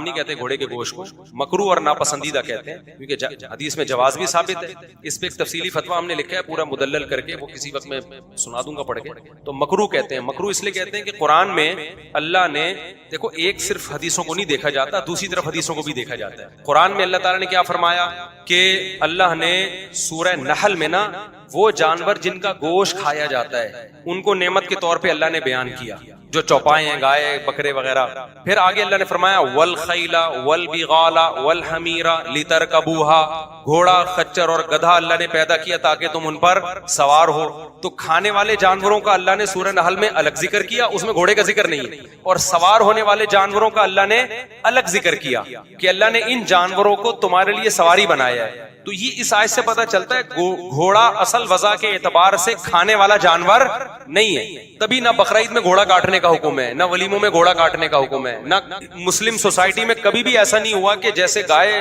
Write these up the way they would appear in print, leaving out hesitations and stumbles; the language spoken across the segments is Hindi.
नहीं कहते घोड़े के गोश्त को, मकरू और नापसंदीदा कहते हैं, क्योंकि हदीस में जवाज भी साबित है। इस पे एक तफसीली फतवा हमने लिखा है पूरा मुदल्लल करके, वो किसी वक्त मैं सुना दूंगा पढ़ के। तो मकरू कहते हैं, मकरू इसलिए कहते हैं कि कुरान में अल्लाह ने, देखो एक सिर्फ हदीसों को नहीं देखा जाता, दूसरी तरफ हदीसों को भी देखा जाता है। कुरान में अल्लाह ताला ने क्या फरमाया कि अल्लाह ने सूरह नहल में ना वो जानवर जिनका गोश्त खाया जाता है उनको नेमत के तौर पे अल्लाह ने बयान किया, जो चौपाए हैं, गाय बकरे वगैरह। फिर आगे अल्लाह ने फरमाया वल खैला वल बिगाला वल हमीरा लितरकबूहा, घोड़ा खच्चर और गधा अल्लाह ने पैदा किया ताकि तुम उन पर सवार हो। तो खाने वाले जानवरों का अल्लाह ने सूरह नहल में अलग जिक्र किया, उसमें घोड़े का जिक्र नहीं है, और सवार होने वाले जानवरों का अल्लाह ने अलग जिक्र किया कि अल्लाह ने इन जानवरों को तुम्हारे लिए सवारी बनाया है। तो ये इस आयत से पता चलता है घोड़ा असल वजह के एतबार से खाने वाला जानवर नहीं है। तभी ना बकरा ईद में घोड़ा काटने का हुक्म है, ना वलीमों में घोड़ा काटने का हुक्म है, ना मुस्लिम सोसाइटी में कभी भी ऐसा नहीं हुआ कि जैसे गाय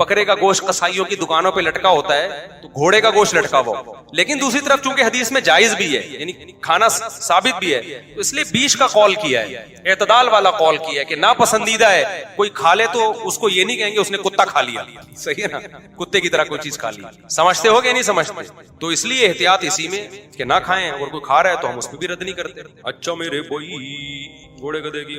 बकरे का गोश्त कसाईयों की दुकानों पे लटका होता है तो घोड़े का गोश्त लटका हुआ। लेकिन दूसरी तरफ चूंकि हदीस में जायज भी है, यानी खाना साबित भी है, तो इसलिए बीच का कौल किया है, एतदाल वाला कौल किया है कि नापसंदीदा है। कोई खा ले तो उसको ये नहीं कहेंगे उसने कुत्ता खा लिया, सही है ना, कुत्ते की तरह कोई चीज खा ली। समझते हो कि नहीं समझते? तो इसलिए एहतियात इसी में कि ना खाएं, अगर कोई खा रहा है तो हम उस पर भी रद्द नहीं करते। अच्छा मेरे भाई घोड़े गधे की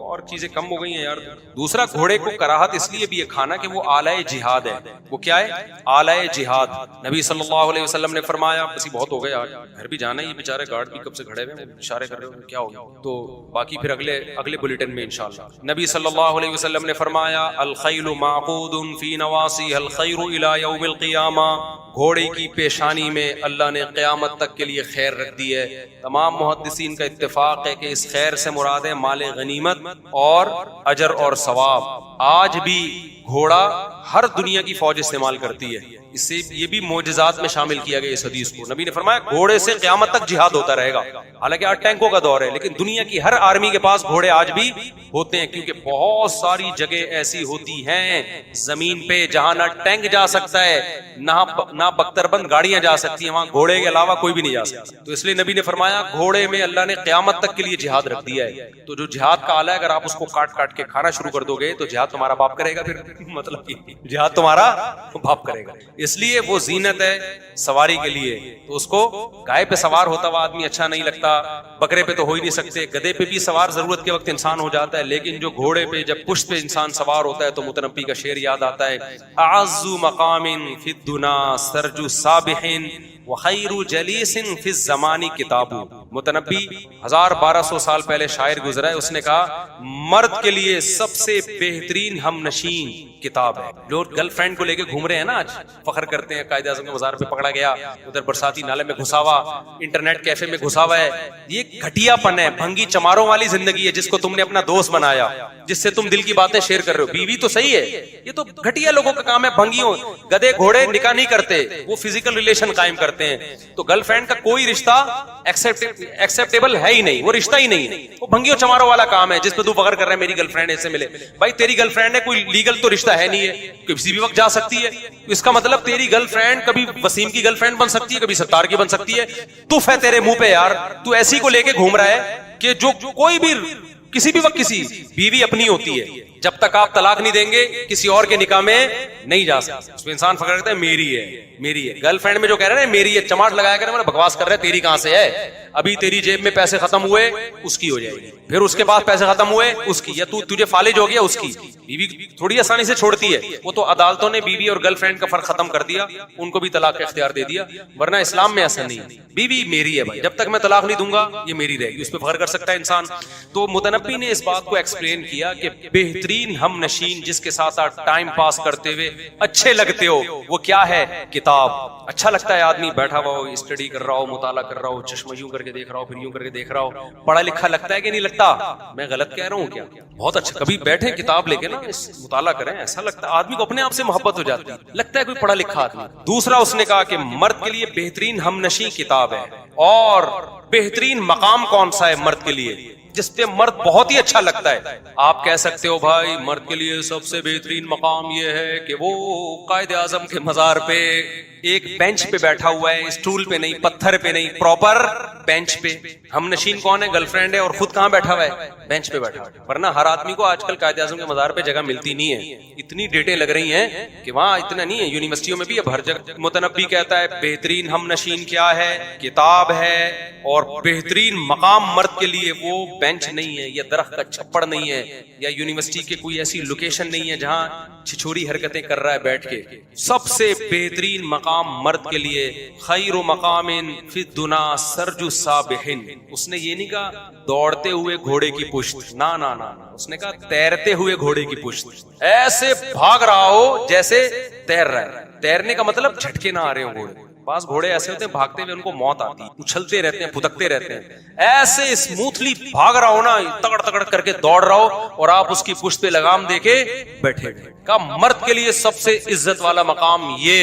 और चीजें कम हो गई हैं यार। दूसरा, घोड़े को कराहत इसलिए भी है खाना कि वो आलाए जिहाद है। वो क्या है? आलाए जिहाद। नबी सल्लल्लाहु अलैहि वसल्लम ने फरमाया, बस बहुत हो गया यार, घर भी जाना ही, बेचारे गार्ड भी कब से खड़े हुए इशारे कर रहे हो, क्या हो गया? तो बाकी फिर अगले बुलेटिन में इंशाअल्लाह। नबी सल्लल्लाहु अलैहि वसल्लम ने फरमाया अल खैलु माक़ूदुन फी नवासी अल खैरु इला यौमिल क़ियामा, घोड़े की पेशानी में अल्लाह ने क़यामत तक के लिए खैर रख दी है। तमाम मुहद्दिसीन का इत्तेफाक है कि इस खैर से मुराद है माले गनीमत और अजर और सवाब। आज भी घोड़ा हर दुनिया की फौज इस्तेमाल करती है, इससे ये भी मोजज़ात में शामिल किया गया इस हदीस को। नबी ने फरमाया घोड़े से क़यामत तक जिहाद होता रहेगा। हालांकि आज टैंकों का दौर है, लेकिन दुनिया की हर आर्मी के पास घोड़े आज भी होते हैं, क्योंकि बहुत सारी जगह ऐसी होती हैं जमीन पे जहां ना टैंक जा सकता है, ना बख्तरबंद गाड़ियां जा सकती हैं, वहां घोड़े के अलावा कोई भी नहीं जा सकता। तो इसलिए नबी ने फरमाया घोड़े में अल्लाह ने क़यामत तक के लिए जिहाद रख दिया है। तो जो जिहाद का आला है, अगर आप उसको काट काट के खाना शुरू कर दोगे तो जिहाद तुम्हारा बाप करेगा, फिर मतलब जिहाद तुम्हारा बाप करेगा। इसलिए वो जीनत है सवारी के लिए, तो उसको गाय पे सवार होता हुआ आदमी अच्छा नहीं लगता, बकरे पे तो हो ही नहीं सकते, गधे पे भी सवार जरूरत के वक्त इंसान हो जाता है, लेकिन जो घोड़े पे जब पुष्ट पे इंसान सवार होता है तो मुतनब्बी का शेर याद आता है, आज़्ज़ु मक़ामिन फिद्दुना सरजु साबिहिन व खैरु जलीसिन फिज़ ज़मानी किताबु। मुतनब्बी 1200 साल पहले शायर गुजरा है, उसने कहा मर्द के लिए सबसे बेहतरीन हमनशीन किताब है। लोग गर्लफ्रेंड को लेके घूम रहे हैं ना, आज फख्र करते हैं, कायदे आज़म के बाजार पे पकड़ा गया, उधर बरसाती नाले में घुसा हुआ, इंटरनेट कैफे में घुसा हुआ है। ये घटियापन है, भंगी चमारों वाली जिंदगी है, जिसको तुमने अपना दोस्त बनाया, जिससे तुम दिल की बातें शेयर कर रहे हो। बीवी तो सही है, ये तो घटिया लोगों का काम है। भंगियों, गधे घोड़े निकाह नहीं करते, वो फिजिकल रिलेशन कायम करते हैं। तो गर्लफ्रेंड का कोई रिश्ता एक्सेप्टेबल है ही नहीं, वो रिश्ता ही नहीं है, वो भंगियों चमारों वाला काम है, जिसपे तू फख्र कर रहा है मेरी गर्लफ्रेंड ऐसे मिले। भाई तेरी गर्लफ्रेंड है, कोई लीगल तो रिश्ता है नहीं है, किसी भी वक्त जा सकती है। इसका मतलब तेरी गर्लफ्रेंड कभी वसीम की गर्लफ्रेंड बन सकती है, कभी सत्तार की बन सकती है। तुफ है तेरे मुंह पे यार, तू ऐसी को लेके घूम रहा है कि जो कोई भी किसी भी वक्त किसी बीवी अपनी होती है, जब तक आप तलाक नहीं देंगे किसी और के निकाह में नहीं जा सकते। उसमें इंसान फख्र करता है मेरी है, मेरी है। गर्लफ्रेंड में जो कह रहे हैं मेरी है, चमाट लगाया कर, मैंने बकवास कर रहे हैं, तेरी कहां से है? अभी तेरी जेब में पैसे खत्म हुए उसकी हो जाएगी, फिर उसके बाद पैसे खत्म हुए उसकी, या तुझे फालिज हो गया उसकी। बीवी थोड़ी आसानी से छोड़ती है, वो तो अदालतों ने बीवी और गर्लफ्रेंड का फर्क खत्म कर दिया, उनको भी तलाक का इख्तियार दे दिया। वरना इस्लाम में ऐसा नहीं है, बीवी मेरी है भाई, जब तक मैं तलाक नहीं दूंगा ये मेरी रहेगी, उस पर फख्र कर सकता है इंसान। तो मुतनब्बी ने इस बात को एक्सप्लेन किया कि बेहतरीन हम नशीन जिसके साथ आप टाइम पास करते हुए अच्छे लगते हो, वो क्या है? किताब। अच्छा लगता है आदमी बैठा हुआ हो, स्टडी कर रहा हो, मुताला कर रहा हो, चश्मा यूं करके देख रहा हो, फिर यूं करके देख रहा हो, पढ़ा लिखा लगता है कि नहीं लगता? मैं गलत कह रहा हूं क्या? बहुत अच्छा, कभी बैठे किताब लेके ना मुताला करें, ऐसा लगता है आदमी को अपने आप से मोहब्बत हो जाती है, लगता है कोई पढ़ा लिखा आदमी। दूसरा उसने कहा कि मर्द के लिए बेहतरीन हमनशी किताब है। और बेहतरीन मकाम कौन सा है मर्द के लिए? जिसपे मर्द बहुत ही अच्छा लगता है। आप कह सकते हो भाई मर्द के लिए सबसे बेहतरीन मकाम ये है कि वो कायदे आजम के मजार पे एक बेंच पे बैठा हुआ है, स्टूल पे नहीं, पत्थर पे नहीं, प्रॉपर बेंच पे। हम नशीन कौन है? गर्लफ्रेंड है, और खुद कहां बैठा हुआ है? बेंच पे बैठा हुआ है। वरना हर आदमी को आजकल कायदे आजम के मजार पे जगह मिलती नहीं है। इतनी डेटें लग रही हैं कि वहां इतना नहीं है। यूनिवर्सिटियों में भी अब हर जगह मुतनब्बी कहता है बेहतरीन हम नशीन क्या है, किताब है, और बेहतरीन मकाम मर्द के लिए वो बेंच नहीं है, या दरख्त का छप्पड़ नहीं है, या यूनिवर्सिटी के कोई ऐसी लोकेशन नहीं है जहां छिछोरी हरकतें कर रहा है बैठ के। सबसे बेहतरीन मकाम मर्द के लिए खैरु मकामिन फिद्दुना सरजु साबिहिन। उसने ये नहीं कहा दौड़ते हुए घोड़े की पुश्त, ना ना ना, उसने कहा तैरते हुए घोड़े की पुश्त। ऐसे भाग रहा हो जैसे तैर रहा है। तैरने का मतलब झटके ना आ रहे हो घोड़े। पास घोड़े ऐसे होते हैं भागते हुए उनको मौत आती है, उछलते रहते हैं, फुदकते रहते हैं। ऐसे स्मूथली भाग रहा हो ना, तगड़ तगड़ करके दौड़ रहा हो, और आप उसकी पुश्त पे लगाम देके बैठे का मर्द के लिए सबसे इज्जत वाला मकाम ये,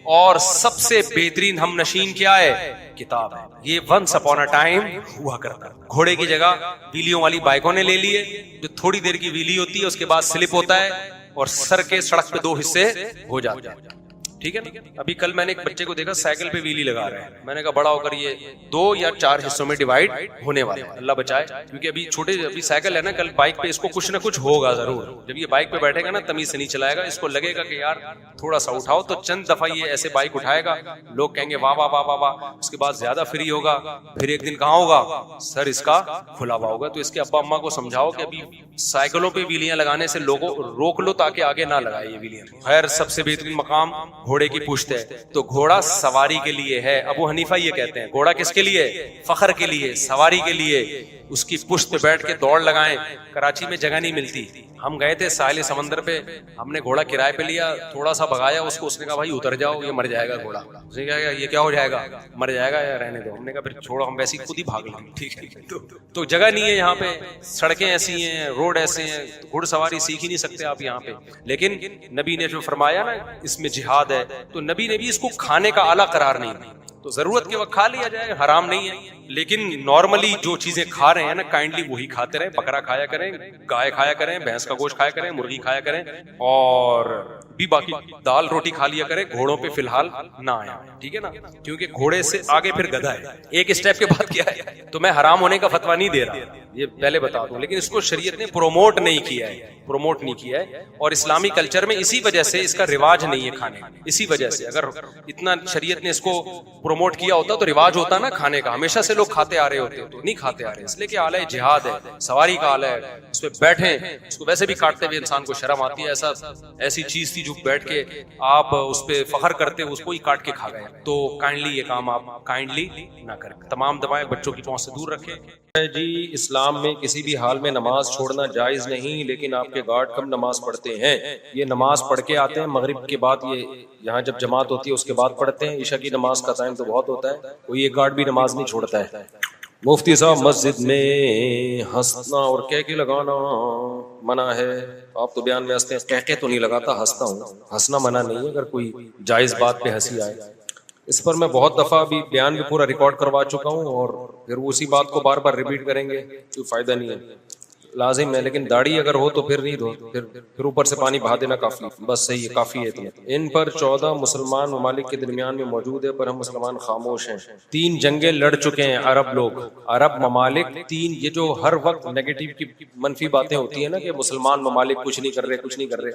और सबसे बेहतरीन हम नशीन क्या है? किताब है। ये वंस अपॉन अ टाइम हुआ करता। घोड़े की जगह व्हीलियों वाली बाइकों ने ले लिए, जो थोड़ी देर की व्हीली होती है, उसके बाद स्लिप होता है और सर के सड़क पे 2 हिस्से हो जाते हैं। ठीक है ना? अभी कल मैंने एक बच्चे को देखा साइकिल पे व्हीली लगा रहे हैं। मैंने कहा बड़ा होकर ये 2 या 4 हिस्सों में डिवाइड होने वाला है, अल्लाह बचाए। क्योंकि अभी छोटे अभी साइकिल है ना, कल बाइक पे इसको कुछ ना कुछ होगा जरूर। जब ये बाइक पे बैठेगा ना, तमीज से नहीं चलाएगा, इसको लगेगा कि यार थोड़ा सा उठाओ, तो चंद दफा ये ऐसे बाइक उठाएगा, लोग कहेंगे वाह वाह वाह वाह वाह, उसके बाद ज्यादा फ्री होगा, फिर एक दिन कहाँ होगा? सर इसका खुला हुआ होगा। तो इसके अब्बा अम्मा को समझाओ कि अभी साइकिलों पे व्हीलियां लगाने से लोगों रोक लो, ताकि आगे ना लगाए ये व्हीलियां। खैर, सबसे बेहतरीन मकाम घोड़े की पुश्त है। तो घोड़ा सवारी के लिए है। अबू हनीफा ये कहते हैं घोड़ा किसके लिए? फखर के लिए, सवारी के लिए। उसकी पुश्त पे बैठ के दौड़ लगाएं। कराची में जगह नहीं मिलती। हम गए थे साहिल समंदर पे, हमने घोड़ा किराए पे लिया, थोड़ा सा भगाया उसको, उसने कहा भाई उतर जाओ, ये मर जाएगा घोड़ा। उसने कहा ये क्या हो जाएगा? मर जाएगा, या रहने दो। हमने कहा फिर छोड़ो, हम वैसे ही खुद ही भाग लेंगे। ठीक है, तो जगह नहीं है यहाँ पे, सड़कें ऐसी हैं, रोड ऐसे हैं, घुड़सवारी सीख ही नहीं सकते आप यहाँ पे। लेकिन नबी ने जो फरमाया ना इसमें जिहाद है, तो नबी ने भी इसको खाने का आला करार नहीं दिया। तो जरूरत के वक्त खा लिया जाए, हराम नहीं है। लेकिन नॉर्मली जो चीजें खा रहे हैं ना, काइंडली वही खाते रहे। बकरा खाया करें, गाय खाया करें, भैंस का गोश्त खाया करें, मुर्गी खाया करें, और भी बाकी दाल रोटी खा लिया करें। घोड़ों पे फिलहाल ना आया, ठीक है ना? क्योंकि घोड़े से आगे फिर गधा है। एक स्टेप के बाद क्या है? तो मैं हराम होने का फतवा नहीं दे रहा, ये पहले बता दूं। लेकिन इसको शरीयत ने प्रोमोट नहीं किया है, प्रोमोट नहीं किया है। और इस्लामी कल्चर में इसी वजह से इसका रिवाज नहीं है खाने का। इसी वजह से अगर इतना शरीयत ने इसको प्रोमोट किया होता तो रिवाज होता ना खाने का। हमेशा से लोग खाते आ रहे होते, तो नहीं खाते आ रहे। इसलिए कि आला जिहाद है, सवारी का आला है, उस पे बैठे, उसको वैसे भी काटते हुए इंसान को शर्म आती है। ऐसी चीज थी जो बैठ के आप उस पे फखर करते, उसको ही काट के खा गए। तो काइंडली ये काम आप काइंडली ना करें। तमाम दवाएं बच्चों की पहुंच से दूर रखें। जी, इस्लाम में किसी भी हाल में नमाज छोड़ना जायज नहीं, लेकिन आपके गार्ड कम नमाज पढ़ते हैं। ये नमाज पढ़ के आते हैं, मगरिब के बाद ये यहाँ जब जमात होती है उसके बाद पढ़ते हैं। ईशा की नमाज का टाइम तो बहुत होता है, कोई एक गार्ड भी नमाज नहीं छोड़ता है। मुफ्ती साहब, मस्जिद में हंसना और कहके लगाना मना है। आप तो बयान में हंसते हैं, कहके तो नहीं लगाता, हंसता हूँ। हंसना मना नहीं है, अगर कोई जायज बात पे हंसी आए। इस पर मैं बहुत दफा अभी बयान भी पूरा रिकॉर्ड करवा चुका हूँ, और फिर उसी बात को बार बार रिपीट करेंगे, कोई फायदा नहीं है। लाजिम है, लेकिन दाढ़ी अगर हो तो फिर नहीं दो, फिर ऊपर से पानी बहा देना काफी, बस सही है, काफी है तुम्हें। इन पर 14 मुसलमान ममालिक के दरमियान में मौजूद है, पर हम मुसलमान खामोश हैं। 3 जंगें लड़ चुके हैं अरब लोग, अरब ममालिक 3। ये जो हर वक्त नेगेटिव की मनफी बातें होती है ना कि मुसलमान ममालिक कुछ नहीं कर रहे, कुछ नहीं कर रहे।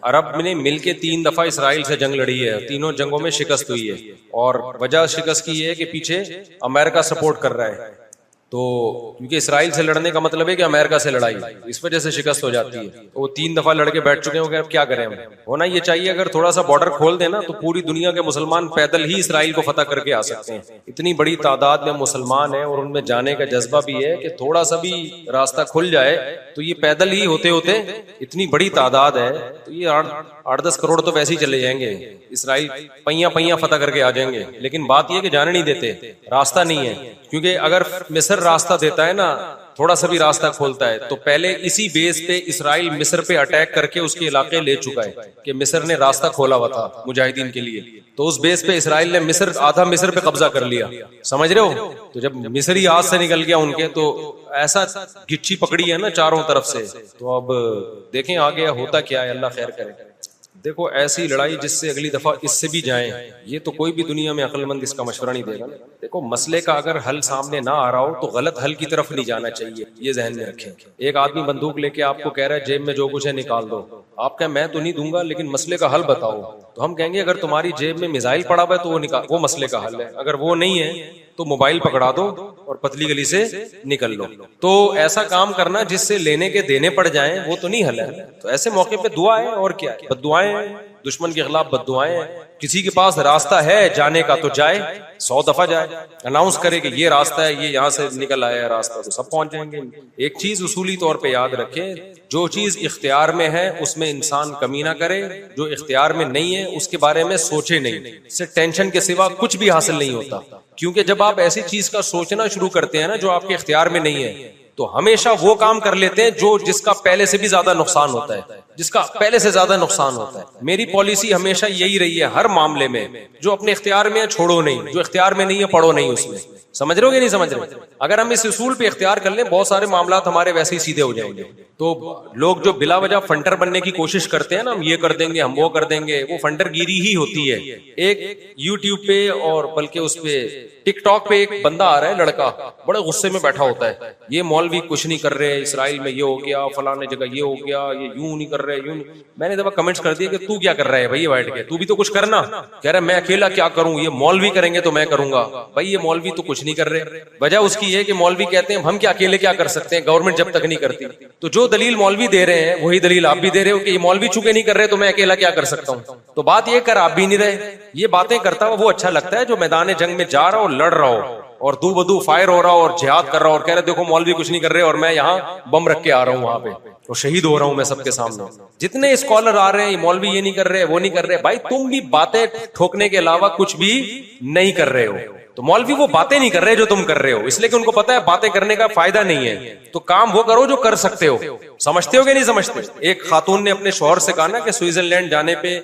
अरब ने मिलके 3 दफा इसराइल से जंग लड़ी है, तीनों जंगों में शिकस्त हुई है। और वजह शिकस्त की है कि पीछे अमेरिका सपोर्ट कर रहा है। तो क्योंकि इसराइल से लड़ने का मतलब है कि अमेरिका से लड़ाई, इस वजह से शिकस्त हो जाती है। तो वो 3 दफा लड़के बैठ चुके हैं, अब क्या करें हम। होना ये चाहिए, अगर थोड़ा सा बॉर्डर खोल देना तो पूरी दुनिया के मुसलमान पैदल ही इसराइल को फतह करके आ सकते हैं। इतनी बड़ी तादाद में मुसलमान है और उनमें जाने का जज्बा भी है कि थोड़ा सा भी रास्ता खुल जाए तो ये पैदल ही होते होते, इतनी बड़ी तादाद है तो ये 8-10 करोड़ तो वैसे ही चले जाएंगे। इसराइल पहिया पहिया फतह करके आ जाएंगे। लेकिन बात यह कि जाने नहीं देते, रास्ता नहीं है। क्योंकि अगर मिस्र रास्ता देता है ना, थोड़ा सा भी रास्ता खोलता है, तो पहले इसी बेस पे इसराइल मिस्र पे अटैक करके उसके इलाके ले चुका है कि मिस्र ने रास्ता खोला हुआ था मुजाहिदीन के लिए। तो उस बेस पे इसराइल ने मिस्र, आधा मिस्र पे कब्जा कर लिया, समझ रहे हो। तो जब मिस्री हाथ से निकल गया उनके, तो ऐसा गिच्ची पकड़ी है ना चारों तरफ से। तो अब देखें आगे होता क्या है, अल्लाह खैर करे। देखो ऐसी लड़ाई जिससे अगली दफा इससे भी जाएं, ये तो कोई भी दुनिया में अक्लमंद इसका मशवरा नहीं देगा ना। देखो मसले का अगर हल सामने ना आ रहा हो तो गलत हल की तरफ नहीं जाना चाहिए, ये जहन में रखें। एक आदमी बंदूक लेके आपको कह रहा है जेब में जो कुछ है निकाल दो, आप कहें मैं तो नहीं दूंगा लेकिन मसले का हल बताओ, तो हम कहेंगे अगर तुम्हारी जेब में मिसाइल पड़ा हुआ है तो वो मसले का हल है, अगर वो नहीं है तो मोबाइल पकड़ा दो और पतली गली से निकल लो। तो ऐसा काम करना जिससे लेने के देने पड़ जाएं, वो तो नहीं हल है। तो ऐसे मौके पे दुआ है, और क्या है, बद्दुआएं हैं, दुश्मन के खिलाफ बद्दुआएं हैं। किसी के पास रास्ता है जाने का तो जाए, 100 दफा जाए, अनाउंस करे कि ये रास्ता है, ये यहाँ से निकल आया है रास्ता, तो सब पहुंच जाएंगे। एक चीज उसूली तौर पे याद रखें, जो चीज इख्तियार में है उसमें इंसान कमी ना करे, जो इख्तियार में नहीं है उसके बारे में सोचे नहीं, इससे टेंशन के सिवा कुछ भी हासिल नहीं होता। क्योंकि जब आप ऐसी चीज का सोचना शुरू करते हैं ना जो आपके इख्तियार में नहीं है, तो हमेशा वो काम कर लेते हैं जो जिसका पहले से भी ज्यादा नुकसान होता है, जिसका पहले से ज्यादा नुकसान होता है। मेरी पॉलिसी हमेशा यही रही है हर मामले में, जो अपने इख्तियार में है छोड़ो नहीं, जो इख्तियार में नहीं है पढ़ो नहीं उसमें। समझ रहे हो कि नहीं समझ रहे? अगर हम इस उसूल पे इख्तियार कर लें, बहुत सारे मामला हमारे वैसे ही सीधे हो जाएंगे। तो लोग जो बिला वजह फंटर बनने की कोशिश करते हैं ना, हम ये कर देंगे, हम वो कर देंगे, वो फंटर गिरी ही होती है। एक यूट्यूब पे और बल्कि उस पे टिकटॉक पे एक बंदा आ रहा है, लड़का बड़े गुस्से में बैठा होता है, ये मौलवी कुछ नहीं कर रहे, इसराइल में ये हो गया, फलाने जगह ये हो गया, ये यूं नहीं कर रहे, यूं नहीं। मैंने दफा कमेंट्स कर दिया कि तू क्या कर रहा है भाई बैठ के, तू भी तो कुछ करना। कह रहा है मैं अकेला क्या करूं, ये मौलवी करेंगे तो मैं करूंगा। भाई ये मौलवी तो कुछ नहीं कर रहे। वजह उसकी है कि मौलवी कहते हैं हम क्या अकेले क्या कर सकते हैं, गवर्नमेंट जब तक नहीं करती। तो जो दलील मौलवी दे रहे हैं वही दलील आप भी दे रहे हो कि ये मौलवी चूंकि नहीं कर रहे तो मैं अकेला क्या कर सकता हूं। तो बात ये कर आप भी नहीं रहे। ये बातें करता हुआ वो अच्छा लगता है जो मैदान जंग में जा रहा हो, लड़ रहा हो और दू बदू फायर हो रहा हो और जिहाद कर रहा हो और कह रहे देखो मौलवी कुछ नहीं कर रहे और मैं यहाँ बम रख के आ रहा हूँ वहां पे तो शहीद हो रहा हूं मैं सबके सामने। जितने स्कॉलर आ रहे हैं मौलवी ये नहीं कर रहे, वो नहीं कर रहे। भाई तुम भी बातें ठोकने के अलावा कुछ भी नहीं कर रहे हो। तो मौलवी वो बातें नहीं कर रहे जो तुम कर रहे हो, इसलिए कि उनको पता है बातें करने का फायदा नहीं है। तो काम वो करो जो कर सकते हो। समझते हो कि नहीं समझते? एक खातून ने अपने शौहर से कहा ना कि स्विट्जरलैंड जाने पे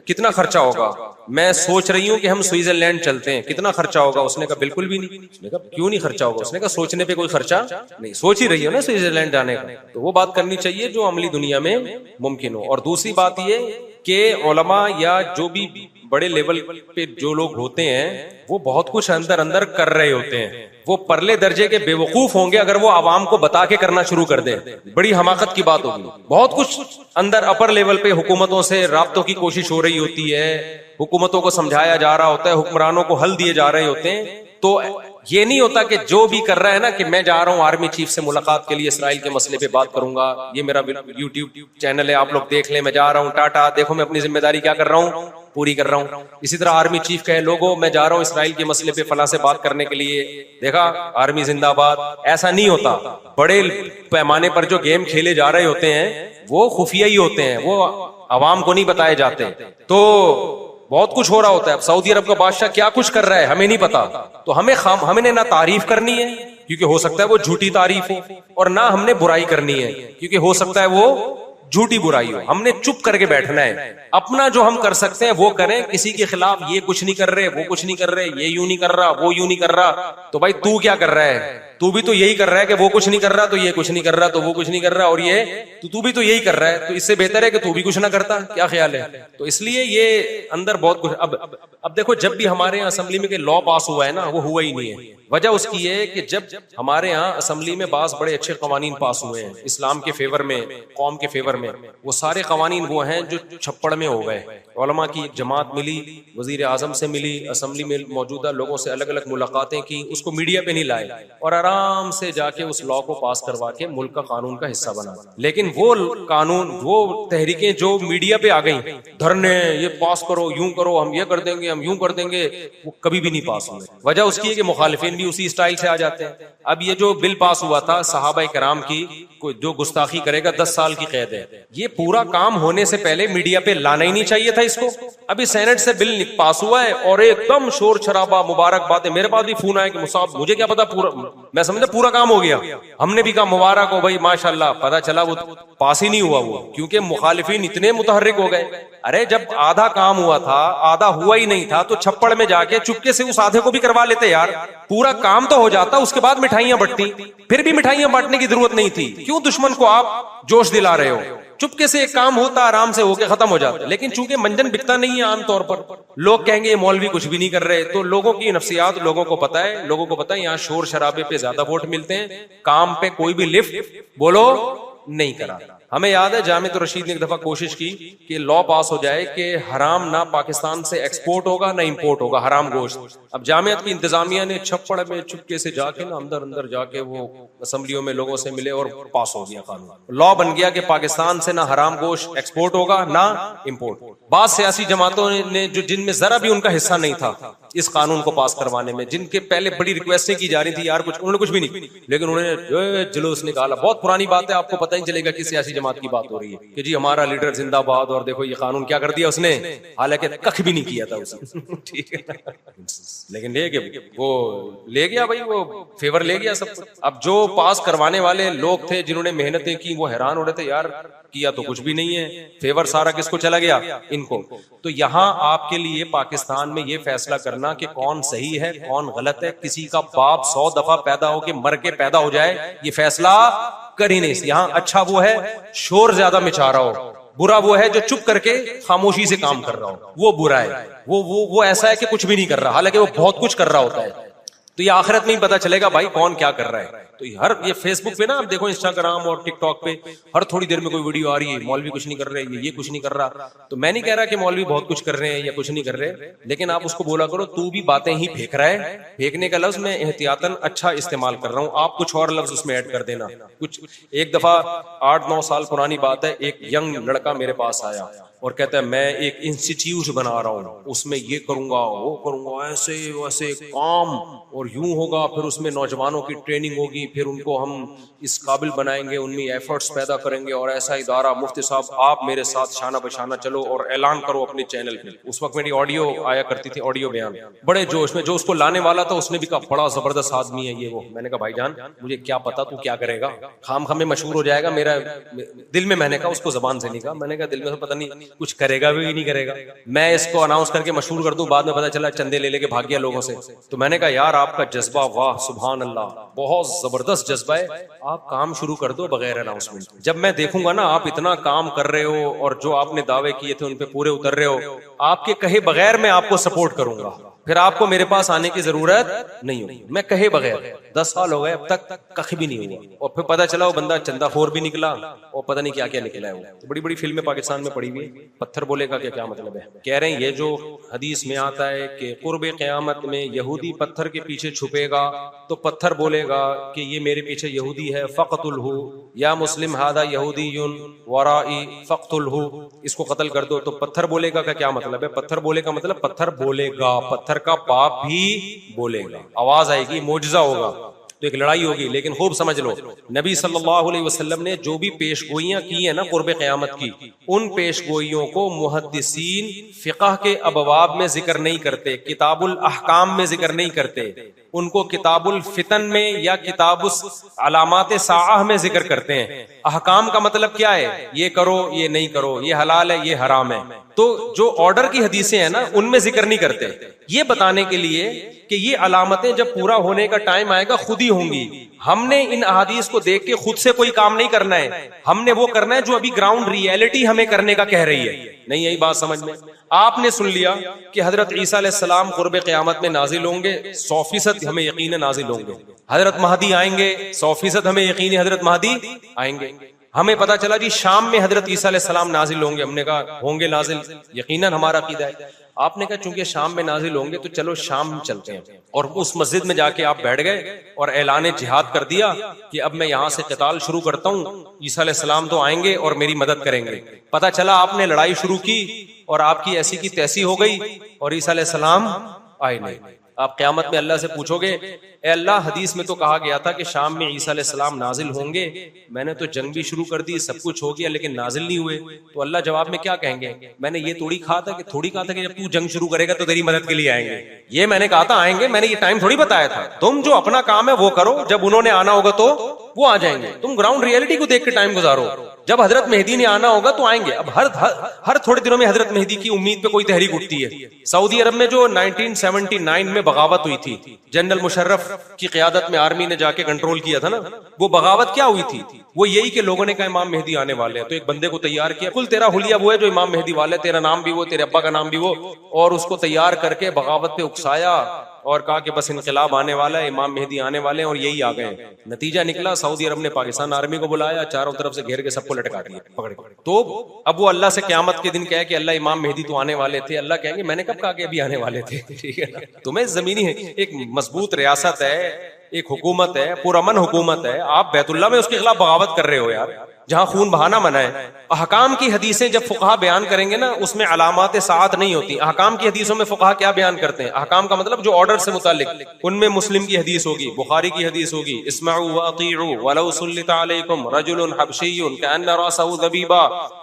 कितना खर्चा होगा, मैं सोच रही हूँ कि हम स्विट्जरलैंड चलते हैं, कितना खर्चा होगा? उसने कहा बिल्कुल भी नहीं। उसने कहा क्यों नहीं खर्चा होगा? उसने कहा सोचने पे कोई खर्चा नहीं, सोच ही रही हो ना स्विट्जरलैंड जाने का, तो वो बात करनी चाहिए जो अमली दुनिया में मुमकिन हो। और दूसरी बात ये कि उलमा या जो भी बड़े लेवल पे जो लोग होते हैं वो बहुत कुछ अंदर अंदर कर रहे होते हैं। वो परले दर्जे के बेवकूफ होंगे अगर वो आवाम को बता के करना शुरू कर दें, बड़ी हमाकत की बात होगी। बहुत कुछ अंदर अपर लेवल पे हुकूमतों से राब्तों की कोशिश हो रही होती है, हुकूमतों को समझाया जा रहा होता है, हुक्मरानों को हल दिए जा रहे होते हैं। तो ये नहीं होता कि जो भी कर रहा है ना कि मैं जा रहा हूं आर्मी चीफ से मुलाकात के लिए, इसराइल के मसले पे बात करूंगा, ये मेरा यूट्यूब चैनल है आप लोग देख लें, मैं जा रहा हूं, टाटा, देखो मैं अपनी जिम्मेदारी क्या कर रहा हूं, पूरी कर रहा हूं। इसी तरह आर्मी चीफ कहे लोगों मैं जा रहा हूं इसराइल के मसले पे फला से बात करने के लिए, देखा आर्मी जिंदाबाद। ऐसा नहीं होता। बड़े पैमाने पर जो गेम खेले जा रहे होते हैं वो खुफिया ही होते हैं, वो आवाम को नहीं बताए जाते। तो बहुत कुछ हो रहा होता है। अब सऊदी अरब का बादशाह क्या कुछ कर रहा है हमें नहीं पता, तो हमने ना तारीफ करनी है क्योंकि हो सकता है वो झूठी तारीफ हो, और ना हमने बुराई करनी है क्योंकि हो सकता है वो झूठी बुराई हो। हमने चुप करके बैठना है, अपना जो हम कर सकते हैं वो करें। किसी के खिलाफ ये कुछ नहीं कर रहे, वो कुछ नहीं कर रहे, ये यूं नहीं कर रहा, वो यूं नहीं कर रहा, तो भाई तू क्या कर रहा है? तू भी तो यही कर रहा है कि वो कुछ नहीं कर रहा तो ये कुछ नहीं कर रहा, तो वो कुछ नहीं कर रहा, और ये तो तू भी तो यही कर रहा है, तो इससे बेहतर है कि तू भी कुछ ना करता। क्या ख्याल है? तो इसलिए ये अंदर बहुत कुछ। अब देखो जब भी हमारे यहाँ असेंबली में लॉ पास हुआ है ना, वो हुआ ही नहीं है। वजह उसकी है कि जब हमारे यहाँ असेंबली में बास बड़े अच्छे कवानीन पास हुए हैं इस्लाम के फेवर में, कौम के फेवर में, वो सारे कवानीन वो हैं जो छप्पड़ में हो गए। उलमा की एक जमात मिली, वजीर आजम से मिली, असेंबली में मौजूदा लोगों से अलग अलग मुलाकातें की, उसको मीडिया पे नहीं लाए और आराम से जाके उस लॉ को पास करवा के मुल्क का कानून का हिस्सा बना। लेकिन वो कानून, वो तहरीकें जो मीडिया पे आ गई, धरने, ये पास करो, यूं करो, हम ये कर देंगे, हम यूं कर देंगे, वो कभी भी नहीं पास हुए। वजह उसकी है कि मुखालिफिन भी उसी स्टाइल से आ जाते हैं। अब ये जो बिल पास हुआ था सहाबा किराम की, जो गुस्ताखी करेगा 10 साल की कैद है, हैं। ये पूरा काम होने से पहले मीडिया पे लाना ही नहीं चाहिए था इसको। अभी सेनेट से बिल पास हुआ है और एकदम शोर शराबा, मुबारकबाद है। मेरे पास भी फोन आया कि मुसाब मुझे क्या पता, पूरा मैं समझा पूरा काम हो गया। हमने भी कहा मुबारक हो भाई माशाल्लाह। पता चला वो पास ही नहीं हुआ वो, क्योंकि मुखालिफिन इतने मुतहर्रिक हो गए। अरे जब आधा काम हुआ था, आधा हुआ ही नहीं था, तो छप्पड़ में जाके चुपके से उस आधे को भी करवा लेते यार। पूरा काम तो हो जाता, उसके बाद मिठाइयां बंटती। फिर भी मिठाइयां बांटने की जरूरत नहीं थी। क्यों दुश्मन को आप जोश दिला रहे हो? चुपके से एक काम होता, आराम से होके खत्म हो जाता। लेकिन चूंकि मंजन बिकता नहीं है आमतौर पर, लोग कहेंगे ये मौलवी कुछ भी नहीं कर रहे। तो लोगों की नफ्सियात लोगों को पता है, लोगों को पता है यहाँ शोर शराबे पे ज्यादा वोट मिलते हैं, काम पे कोई भी लिफ्ट बोलो नहीं करा। हमें याद है जामिया रशीद ने एक दफा कोशिश की कि लॉ पास हो जाए कि हराम ना पाकिस्तान से एक्सपोर्ट होगा ना इंपोर्ट होगा, हराम गोश्त। अब जामिया की इंतजामिया ने छप्पड़ में चुपके से जाके ना अंदर अंदर जाके वो असेंबलियों में लोगों से मिले और पास हो गया कानून। लॉ बन गया कि पाकिस्तान से ना हराम गोश्त एक्सपोर्ट होगा ना इंपोर्ट। बाद सियासी जमातों ने जो जिनमें जरा भी उनका हिस्सा नहीं था इस कानून को पास करवाने में, जिनके पहले बड़ी रिक्वेस्टें की जा रही थी यार कुछ, उन्होंने कुछ भी नहीं, लेकिन उन्होंने जुलूस निकाला। बहुत पुरानी बात है, आपको पता ही चलेगा कि सियासी जमात की बात हो रही है कि जी हमारा लीडर जिंदाबाद और देखो ये कानून क्या कर दिया उसने, हालांकि कख भी नहीं किया था उसने। ठीक है, लेकिन ले गया वो, ले गया भाई, वो फेवर ले गया सब। अब जो पास करवाने वाले लोग थे जिन्होंने मेहनतें की वो हैरान हो रहे थे यार, किया तो कुछ भी नहीं है, फेवर सारा किसको चला गया? इनको। तो यहां आपके लिए पाकिस्तान में ये फैसला करना कि कौन सही है कौन गलत है, किसी का बाप 100 दफा पैदा हो के मर के पैदा हो जाए, ये फैसला कर ही नहीं। यहां अच्छा वो है शोर ज्यादा मचा रहा हो, बुरा वो है जो चुप करके खामोशी से काम कर रहा हो, वो बुरा है। वो ऐसा है कि कुछ भी नहीं कर रहा, हालांकि वो बहुत कुछ कर रहा होता है। तो ये आखिरत में ही पता चलेगा भाई कौन क्या कर रहा है। तो ये फेसबुक पे ना आप देखो, इंस्टाग्राम और टिकटॉक पे हर थोड़ी देर में कोई वीडियो आ रही है, मौलवी कुछ नहीं कर रहे, ये कुछ नहीं कर रहा। तो मैं नहीं कह रहा कि मौलवी बहुत कुछ कर रहे हैं या कुछ नहीं कर रहे, लेकिन आप उसको बोला करो तू भी बातें ही फेंक रहा है। फेंकने का लफ्ज मैं एहतियातन अच्छा इस्तेमाल कर रहा हूँ, आप कुछ और लफ्ज उसमें ऐड कर देना। कुछ एक दफा 8-9 साल पुरानी बात है, एक यंग लड़का मेरे पास आया और कहता है मैं एक इंस्टीट्यूट बना रहा हूँ, उसमें ये करूंगा वो करूंगा, ऐसे वैसे काम और यूं होगा, फिर उसमें नौजवानों की ट्रेनिंग होगी, फिर उनको हम इस काबिल बनाएंगे, उनमें एफर्ट्स पैदा करेंगे और ऐसा इदारा, मुफ्ती साहब आप मेरे साथ शाना बशाना चलो और ऐलान करो अपने चैनल पे। उस वक्त मेरी ऑडियो आया करती थी, ऑडियो बयान, बड़े जोश में। जो उसको लाने वाला था उसने भी कहा बड़ा जबरदस्त आदमी है ये वो। मैंने कहा भाईजान मुझे क्या पता तू क्या करेगा, खाम खाम में मशहूर हो जाएगा। मेरा दिल में, मैंने कहा उसको जबान से नहीं कहा, मैंने कहा दिल में पता नहीं कुछ करेगा भी नहीं करेगा, मैं इसको अनाउंस करके मशहूर कर दूं, बाद में पता चला चंदे ले लेके भाग गया लोगों से। तो मैंने कहा यार आपका जज्बा, वाह सुभान अल्लाह, बहुत जबरदस्त जज्बा है, आप काम शुरू कर दो बगैर अनाउंसमेंट। जब मैं देखूंगा ना आप इतना काम कर रहे हो और जो आपने दावे किए थे उन पे पूरे उतर रहे हो, आपके कहे बगैर मैं आपको सपोर्ट करूंगा, फिर आपको मेरे पास आने की जरूरत नहीं होगी। मैं कहे बगैर 10 साल हो गए अब तक कख भी नहीं हुआ, और फिर पता चला वो बंदा चंदाखोर भी निकला और पता नहीं क्या क्या निकला है वो। तो बड़ी बड़ी फिल्में पाकिस्तान में पड़ी हुई। पत्थर बोलेगा क्या क्या मतलब है? कह रहे हैं ये जो हदीस में आता है कि कुर्बे क़यामत में यहूदी पत्थर के पीछे छुपेगा तो पत्थर बोलेगा कि ये मेरे पीछे यहूदी है, फ़क़्तुलहु या मुस्लिम हादा यहूदियुन वराई फ़क़्तुलहु, इसको कत्ल कर दो। तो पत्थर बोलेगा का क्या मतलब है? पत्थर बोलेगा मतलब पत्थर बोलेगा, पत्थर का बाप भी बोलेगा, आवाज आएगी, मोजज़ा होगा, तो एक लड़ाई होगी। लेकिन खूब समझ लो, नबी सल्लल्लाहु अलैहि वसल्लम ने जो भी पेशगोइयां की है ना कुर्बे क़यामत की, उन पेशगोइयों को मुहद्दिसीन फ़िक़ह के अबवाब में जिक्र नहीं करते, किताबुल अहकाम में जिक्र नहीं करते, उनको किताबुल फितन में या किताबुस अलामात साअह में जिक्र करते हैं। अहकाम का मतलब क्या है? ये करो ये नहीं करो, ये हलाल है ये हराम है। तो जो ऑर्डर की हदीसें हैं ना उनमें जिक्र नहीं करते, ये बताने के लिए कि ये अलामतें जब पूरा होने का टाइम आएगा खुद ही होंगी। हमने इन अहादीस को देख के खुद से कोई काम नहीं करना है, हमने वो करना है जो अभी ग्राउंड रियलिटी हमें करने का कह रही है। नहीं यही बात समझ में? आपने सुन लिया कि हजरत ईसा अलैहिस्सलाम कुर्बे क़यामत में नाजिल होंगे, 100% हमें यकीन नाजिल होंगे। हजरत महदी आएंगे, 100% हमें यकीन है हजरत महदी आएंगे। हमें पता चला जी शाम में हजरत ईसा अलैहिस्सलाम नाजिल होंगे, हमने कहा होंगे नाजिल, यकीनन हमारा अकीदा है। आपने कहा चूंकि शाम में नाजिल होंगे तो चलो शाम चलते हैं, और उस मस्जिद में जाके आप बैठ गए और ऐलान जिहाद कर दिया कि अब मैं यहाँ से क़िताल शुरू करता हूँ, ईसा अलैहिस्सलाम तो आएंगे और मेरी मदद करेंगे। पता चला आपने लड़ाई शुरू की और आपकी ऐसी की तैसी हो गई और ईसा अलैहिस्सलाम आए नहीं। आप क़यामत में अल्लाह से पूछोगे, ए अल्लाह, हदीस में तो कहा गया था कि शाम में ईसा अलैहिस्सलाम नाजिल होंगे, मैंने तो जंग भी शुरू कर दी, सब कुछ हो गया, लेकिन नाजिल नहीं हुए। तो अल्लाह जवाब में क्या कहेंगे? मैंने ये थोड़ी कहा था कि जब तू जंग शुरू करेगा तो तेरी मदद के लिए आएंगे। ये मैंने कहा था आएंगे, मैंने ये टाइम थोड़ी बताया था। तुम जो अपना काम है वो करो, जब उन्होंने आना होगा तो वो आ जाएंगे। तुम ग्राउंड रियलिटी को देख के टाइम गुजारो। जब हजरत मेहदी ने आना होगा तो आएंगे। अब हर थोड़े दिनों में हजरत मेहदी की उम्मीद पे कोई तहरीक उठती है। सऊदी अरब में जो 1979 में बगावत हुई थी, जनरल मुशर्रफ की क़यादत में आर्मी ने जाके कंट्रोल किया था ना, वो बगावत क्या हुई थी? वो यही कि लोगों ने कहा इमाम मेहदी आने वाले हैं, तो एक बंदे को तैयार किया, कुल तेरा हुलिया वो है जो इमाम मेहदी वाले, तेरा नाम भी वो, तेरे अब्बा का नाम भी वो, और उसको तैयार करके बगावत पे उकसाया और कहा कि बस इनकलाब आने वाला है, इमाम मेहदी आने वाले हैं, और यही आ गए। नतीजा निकला, सऊदी अरब ने पाकिस्तान आर्मी को बुलाया, चारों तरफ से घेर के सबको लटका दिया पकड़ के। तो अब वो अल्लाह से क़यामत के दिन कहे कि अल्लाह, इमाम मेहदी तो आने वाले थे। अल्लाह कहेंगे मैंने कब कहा कि अभी आने वाले थे? ठीक है ना? तुम्हें जमीनी है, एक मजबूत रियासत है, एक हुकूमत है, पुरअमन हुकूमत है, आप बैतुल्लाह में उसके खिलाफ बगावत कर रहे हो यार, जहां खून बहाना मना है। अहकाम की हदीसें जब फुकहा बयान करेंगे ना, उसमें अलामात सात नहीं होती। अहकाम की हदीसों में फुकहा क्या बयान करते हैं? अहकाम का मतलब जो ऑर्डर से मुताल्लिक, उनमें मुस्लिम की हदीस होगी, बुखारी की हदीस होगी, इस्माउ व अतीउ वलौ सुल्लिता अलैकुम रजुलुन हबशियुन कअन्ना रअसहु ज़बीबा,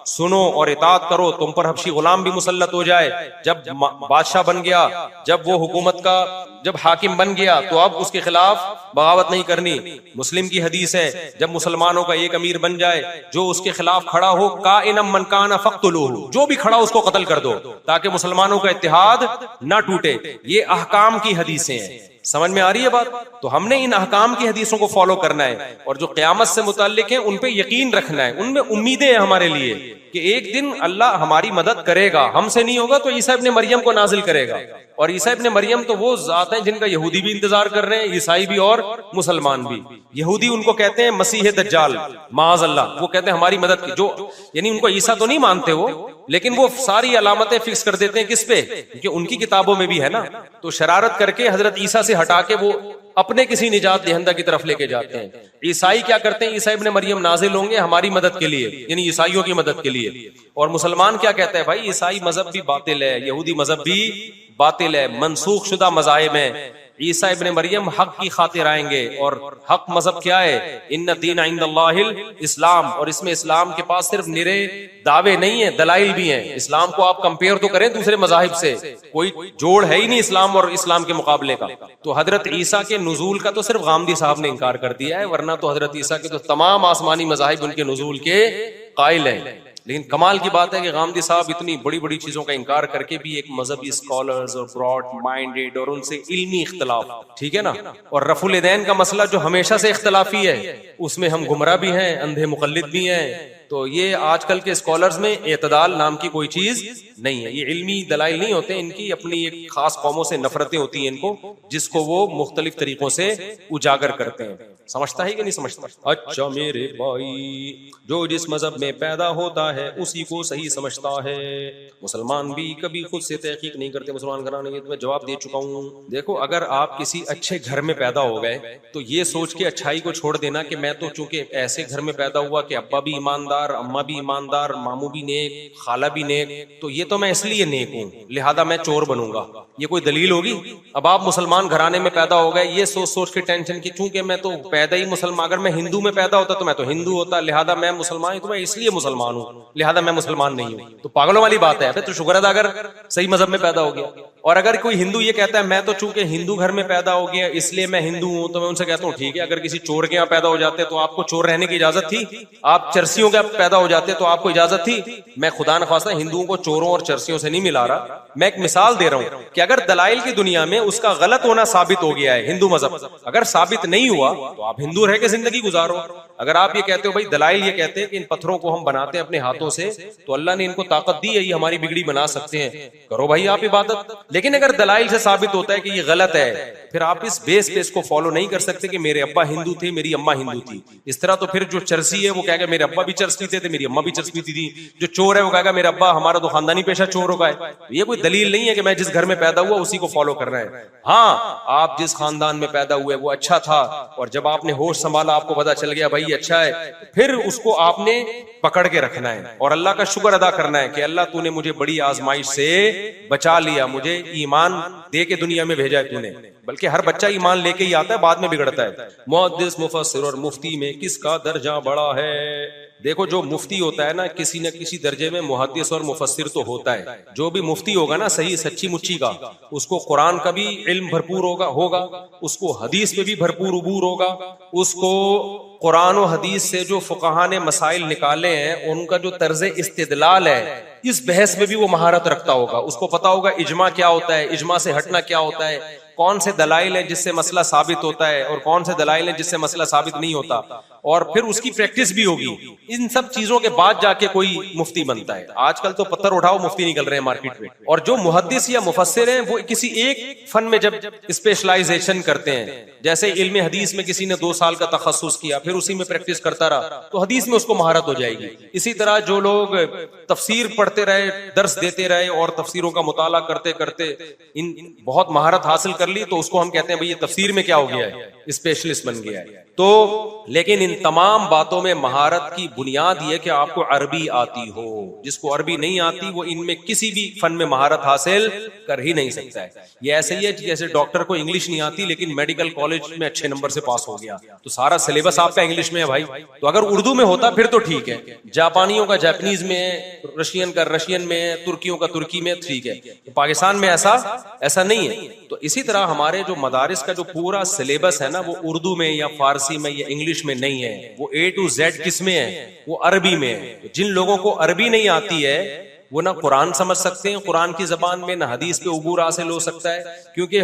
सुनो और इताअत करो, तुम पर हबशी गुलाम भी मुसल्लत हो जाए। जब बादशाह बन गया, जब वो हुकूमत का जब हाकिम बन गया, तो अब उसके खिलाफ बगावत नहीं करनी। मुस्लिम की हदीस है, जब मुसलमानों का एक अमीर बन जाए, जो उसके खिलाफ खड़ा हो, काइनम मन काना फक्तुलूहु, जो भी खड़ा उसको कत्ल कर दो, ताकि मुसलमानों का इत्तिहाद ना टूटे। ये अहकाम की हदीसें हैं। समझ में आ रही है बात? तो हमने इन अहकाम की हदीसों को फॉलो करना है, और जो क़यामत से मुताल्लिक है उन पे यकीन रखना है। उनमें उम्मीदें हैं हमारे लिए कि एक दिन अल्लाह हमारी मदद करेगा, हमसे नहीं होगा तो ईसा इब्ने मरियम को नाजिल करेगा। और ईसा इब्ने मरियम तो वो जात हैं जिनका यहूदी भी इंतजार कर रहे हैं, ईसाई भी और मुसलमान भी। यहूदी उनको कहते हैं मसीह दज्जाल, माज़ अल्लाह, वो कहते हैं हमारी मदद की, जो यानी उनको ईसा तो नहीं मानते वो, लेकिन वो सारी अलामतें फिक्स कर देते हैं किस पे? क्योंकि उनकी किताबों में भी है ना। तो शरारत करके हजरत ईसा से हटा के वो अपने किसी निजात दहिंदा की तरफ लेके जाते हैं। ईसाई क्या करते हैं? ईसा इब्ने मरियम नाजिल होंगे हमारी मदद के लिए, यानी ईसाइयों की मदद के लिए। और मुसलमान क्या कहते हैं? भाई ईसाई मजहब भी बातिल है, यहूदी मजहब भी बातिल है, मनसूख शुदा मज़ाहिब हैं। ईसा इब्ने मरियम हक की खातिर आएंगे, और हक मजहब क्या है? इन्ना दीन इंदल्लाहिल इस्लाम, और इसमें इस्लाम के पास सिर्फ निरे दावे नहीं है, दलाइल भी हैं। इस्लाम को आप कंपेयर तो करें दूसरे मजाहिब से, कोई जोड़ है ही नहीं इस्लाम और इस्लाम के मुकाबले का। तो हजरत ईसा के नुजूल का तो सिर्फ गामदी साहब ने इनकार कर दिया है, वरना तो हजरत ईसा के तो तमाम आसमानी मजाहिब उनके नुजूल के कायल हैं। लेकिन कमाल की बात है कि गामदी साहब इतनी बड़ी बड़ी चीजों का इनकार करके भी एक मजहबी स्कॉलर्स और ब्रॉड माइंडेड और उनसे इल्मी इख्तलाफ, ठीक है ना, और रफुल यदैन का मसला जो हमेशा से इख्तलाफी है, उसमें हम गुमराह भी हैं, अंधे मुकल्लिद भी हैं। तो ये आजकल के स्कॉलर्स में एतदाल नाम की कोई चीज नहीं है। ये इल्मी दलाइल नहीं होते, इनकी अपनी एक खास कौमों से नफरतें होती हैं इनको, जिसको वो मुख्तलिफ तरीकों से उजागर करते हैं। समझता है कि नहीं समझता? अच्छा मेरे भाई, जो जिस मजहब में पैदा होता है उसी को सही समझता है। मुसलमान भी कभी खुद से तहकीक नहीं करते मुसलमान घराने की, तो मैं जवाब दे चुका हूँ। देखो, अगर आप किसी अच्छे घर में पैदा हो गए तो ये सोच के अच्छाई को छोड़ देना कि मैं तो चूंकि ऐसे घर में पैदा हुआ कि अब्बा भी ईमानदार, अम्मा भी ईमानदार, मामू भी नेक, खाला भी नेक, तो ये तो मैं इसलिए नेक हूँ लिहाजा मैं चोर बनूंगा, ये कोई दलील होगी? अब आप मुसलमान घराने में पैदा हो गए, ये सोच सोच के टेंशन की चूंकि मैं तो पैदा ही मुसलमान, अगर मैं हिंदू में पैदा होता तो मैं तो हिंदू होता, लिहाजा मैं मुसलमान, तो मैं इसलिए मुसलमान हूँ, लिहाजा मैं मुसलमान नहीं हूँ। तो पागलों वाली बात है। तो शुक्र अदा अगर सही मजहब में पैदा हो गया। और अगर कोई हिंदू ये कहता है मैं तो चूंकि हिंदू घर में पैदा हो गया इसलिए मैं हिंदू हूं, तो मैं उनसे कहता हूँ ठीक है, अगर किसी चोर के यहाँ पैदा हो जाते तो आपको चोर रहने की इजाजत थी? आप चरसियों के पैदा हो जाते तो आपको इजाजत थी? मैं खुदा न खास्ता हिंदुओं को चोरों और चरसियों से नहीं मिला रहा, मैं एक मिसाल दे रहा हूं कि अगर दलाइल की दुनिया में उसका गलत होना साबित हो गया है, हिंदू मजहब अगर साबित नहीं हुआ तो आप हिंदू रह के जिंदगी गुजारो। अगर आप ये कहते हो भाई दलाइल ये कहते हैं कि इन पत्थरों को हम बनाते हैं अपने हाथों से, तो अल्लाह ने इनको ताकत दी है, ये हमारी बिगड़ी बना सकते हैं, करो भाई आप इबादत। लेकिन अगर दलाइल से साबित होता है कि ये गलत है, फिर आप इस बेस पे इसको फॉलो नहीं कर सकते कि मेरे अब्बा हिंदू थे, मेरी अम्मा हिंदू थी। इस तरह तो फिर जो चरसी है वो कहेगा मेरे अब्बा भी चरस पीते थे, मेरी अम्मा भी चरस पीती थी। जो चोर है वो कहेगा मेरा अब्बा, हमारा तो खानदानी पेशा चोरों का है। ये कोई दलील नहीं है कि मैं जिस घर में पैदा हुआ उसी को फॉलो करना है। हाँ, आप जिस खानदान में पैदा हुए वो अच्छा था, और जब आपने होश संभाला आपको पता चल गया भाई भाई अच्छा है, फिर उसको आपने पकड़ के रखना है और अल्लाह का शुक्र अदा करना है कि अल्लाह तूने मुझे बड़ी आजमाइश से बचा लिया, मुझे ईमान दे के दुनिया में भेजा है तूने। बल्कि हर बच्चा ईमान लेके ही आता है, बाद में बिगड़ता है। मुहद्दिस, मुफस्सिर और मुफ्ती में किसका दर्जा बड़ा है? देखो, जो मुफ्ती होता है ना, किसी न किसी दर्जे में मुहद्दिस और मुफस्सिर तो होता है। जो भी मुफ्ती होगा ना सही सच्ची मुच्ची का, उसको कुरान का भी इल्म भरपूर होगा, उसको हदीस में भी भरपूर उबूर होगा, उसको कुरान और हदीस से जो फुकहा ने मसाइल निकाले हैं उनका जो तर्ज इस्तिदलाल है, इस बहस में भी वो महारत रखता होगा। उसको पता होगा इजमा क्या होता है, इजमा से हटना क्या होता है, कौन से दलाइल है जिससे मसला साबित होता है और कौन से दलाइल है जिससे मसला साबित नहीं होता, और फिर उसकी प्रैक्टिस भी होगी। इन सब चीजों के बाद जाके कोई मुफ्ती बनता है। आजकल तो पत्थर उठाओ मुफ्ती निकल रहे हैं मार्केट में। और जो मुहद्दिस या मुफस्सिर हैं वो किसी एक फन में जब स्पेशलाइजेशन करते हैं, जैसे इल्म हदीस में किसी ने 2 साल का तखस्सुस किया, फिर उसी में प्रैक्टिस करता रहा, तो हदीस में उसको महारत हो जाएगी। इसी तरह जो लोग तफसीर पढ़ते रहे, दर्स देते रहे और तफसीरों का मुताला करते करते इन बहुत महारत हासिल कर ली, तो उसको हम कहते हैं भाई ये तफसीर में क्या हो गया है, स्पेशलिस्ट बन गया है। तो लेकिन इन तमाम बातों में महारत की बुनियाद यह कि आपको अरबी आती हो। जिसको अरबी नहीं आती वो इनमें किसी भी फन में महारत हासिल कर ही नहीं सकता है। ये ऐसे ही है जैसे डॉक्टर को इंग्लिश नहीं आती लेकिन मेडिकल कॉलेज में अच्छे नंबर से पास हो गया, तो सारा सिलेबस आपका इंग्लिश में है भाई। तो अगर उर्दू में होता फिर तो ठीक है, जापानियों का जापानीज में है, रशियन का रशियन में है, तुर्कियों का तुर्की में, ठीक है। तो पाकिस्तान में ऐसा नहीं है। तो इसी तरह हमारे जो मदारिस का जो पूरा सिलेबस है ना, वो उर्दू में या फारसी में या इंग्लिश में नहीं है, वो A to Z किस में है, वो अरबी में है। जिन लोगों को अरबी नहीं आती है वो ना कुरान समझ सकते हैं कुरान की जबान में, ना हदीस पे उबूर हासिल हो सकता है, क्योंकि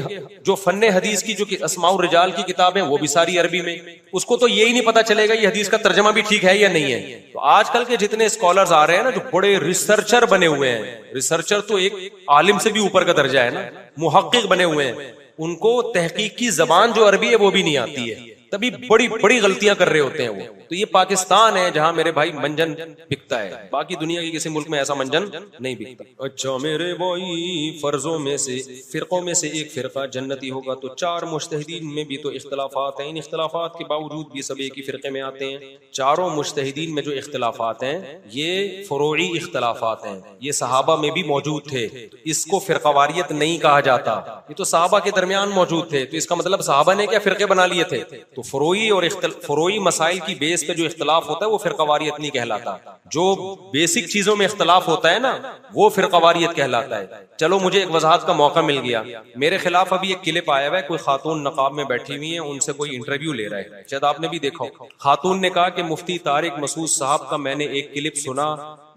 जो फन्ने हदीस की जो अस्माउर रिजाल की किताब है वो भी सारी अरबी में। उसको तो यही नहीं पता चलेगा ये हदीस का तर्जमा भी ठीक है या नहीं है। तो आजकल के जितने स्कॉलर्स आ रहे हैं ना, जो बड़े रिसर्चर बने हुए हैं, रिसर्चर तो एक आलिम से भी ऊपर का दर्जा है ना, मुहक्किक बने हुए हैं, उनको तहकीक की जबान जो अरबी है वो भी नहीं आती है, तभी बड़ी बड़ी गलतियां कर रहे होते हैं वो। तो ये पाकिस्तान है जहां मेरे भाई मंजन बिकता है, बाकी दुनिया के किसी मुल्क में ऐसा मंजन नहीं बिकता। अच्छा मेरे भाई, फर्जों में से फिरकों में से एक फिरका जन्नती होगा तो 4 मुज्तहिदीन में भी तो इख्तलाफात हैं। इन इख्तलाफात के बावजूद भी सब एक ही फिरके में आते हैं। चारों मुज्तहिदीन में जो इख्तलाफात हैं ये फरोई इख्तलाफात हैं, ये सहाबा में भी मौजूद थे, तो इसको फिरकावारियत नहीं कहा जाता। ये तो सहाबा के दरमियान मौजूद थे, तो इसका मतलब सहाबा ने क्या फिरके बना लिए थे। तो फरोई और फरोई मसाइल की बेस पे जो इख्तलाफ होता है वो फिरकावारियत नहीं कहलाता। जो बेसिक चीजों में इख्तलाफ होता है ना वो फिरकावारियत कहलाता है। चलो मुझे एक वजाहत का मौका मिल गया, मेरे खिलाफ अभी एक क्लिप आया हुआ है, कोई खातून नकाब में बैठी हुई है, उनसे कोई इंटरव्यू ले रहा है, शायद आपने भी देखा हो। खातून ने कहा कि मुफ्ती तारिक मसूद साहब का मैंने एक क्लिप सुना,